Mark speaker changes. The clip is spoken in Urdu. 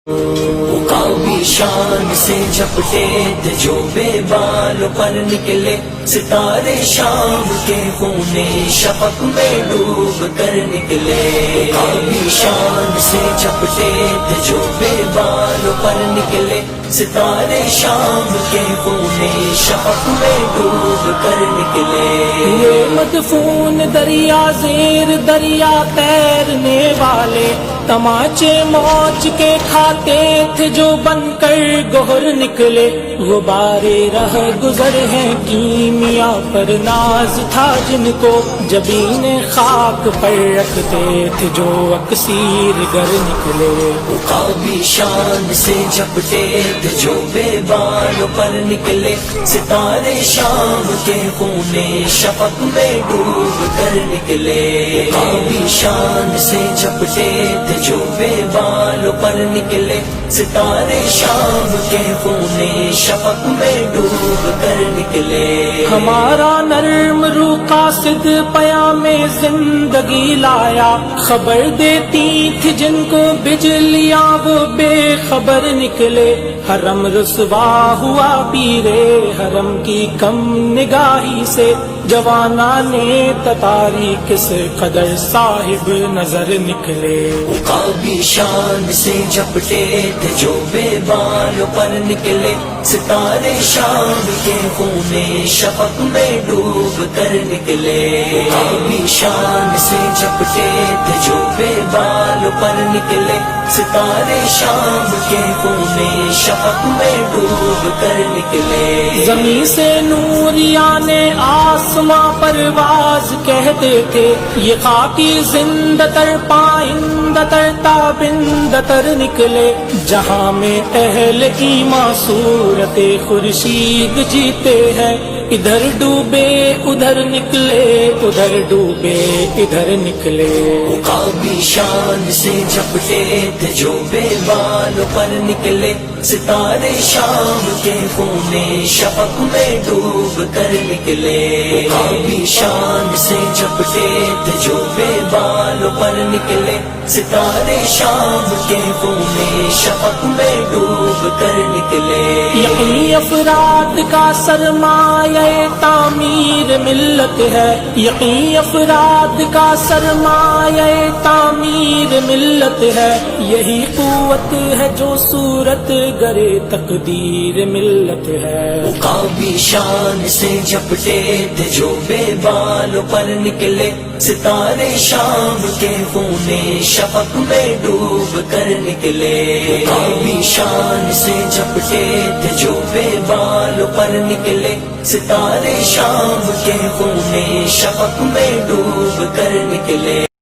Speaker 1: مقامی شان سے جھپٹے تھے جو بے بالوں پر نکلے ستارے شام کے خونے شفق میں ڈوب کر نکلے. مقامی شان سے جھپٹے تھے جو بے بالوں پر نکلے ستارے شام کے خونے شفق میں ڈوب کر نکلے.
Speaker 2: یہ مدفون دریا زیر دریا تیرنے والے تماچے موج کے کھاتے تھے جو بن کر گہر نکلے. غبارے رہ گزر ہیں کیمیا پر ناز تھا جن کو جبین خاک پر رکھتے تھے جو اکسیر گر نکلے.
Speaker 1: مقامی شان سے جھپٹے تھے جو بے بالوں پر نکلے ستارے شام کے خونے شفق میں ڈوب کر نکلے. مقامی شان سے جھپٹے تھے جو بے بالوں پر نکلے ستارے شام کے خونے شفق میں ڈوب کر نکلے.
Speaker 2: ہمارا نرم روح قاصد پیام زندگی لایا خبر دیتی تھی جن کو بجلیاں وہ بے خبر نکلے. حرم رسوا ہوا پیرے حرم کی کم نگاہی سے جوانان تتاری کس قدر صاحب نظر نکلے.
Speaker 1: مقامی شان سے جھپٹے تھے جو بے بالوں پر نکلے ستارے شام کے خونے شفق میں ڈوب کر نکلے. مقامی شان سے جھپٹے تھے جو بے بالوں پر نکلے ستارے شام کے خونے شفق میں ڈوب کر نکلے.
Speaker 2: زمین سے نوریان آسماں پرواز کہتے تھے یہ خاکی زندہ تر پائندہ تر تابندہ تر نکلے. جہاں میں اہل ایمان صورت خورشید جیتے ہیں ادھر ڈوبے ادھر نکلے ادھر ڈوبے ادھر نکلے.
Speaker 1: مقامی شان سے جھپٹے تھے جو بے بالوں پر نکلے ستارے شام کے خونے شفق میں ڈوب کر نکلے. مقامی شان سے جھپٹے تھے جو بے بالوں پر نکلے ستارے شام کے خونے شفق میں ڈوب کر نکلے.
Speaker 2: یہی افراد کا سرمایہ تعمیر ملت ہے یہی افراد کا سرمایہ تعمیر ملت ہے. یہی قوت ہے جو صورت گرے تقدیر ملت ہے.
Speaker 1: مقامی شان سے جھپٹے تھے جو بے بالوں پر نکلے ستارے شام کے خونے شفق میں ڈوب کر نکلے. مقامی شان سے جھپٹے تھے جو بے بالوں پر نکلے ستارے شام کے خونے شفق میں ڈوب کر نکلے.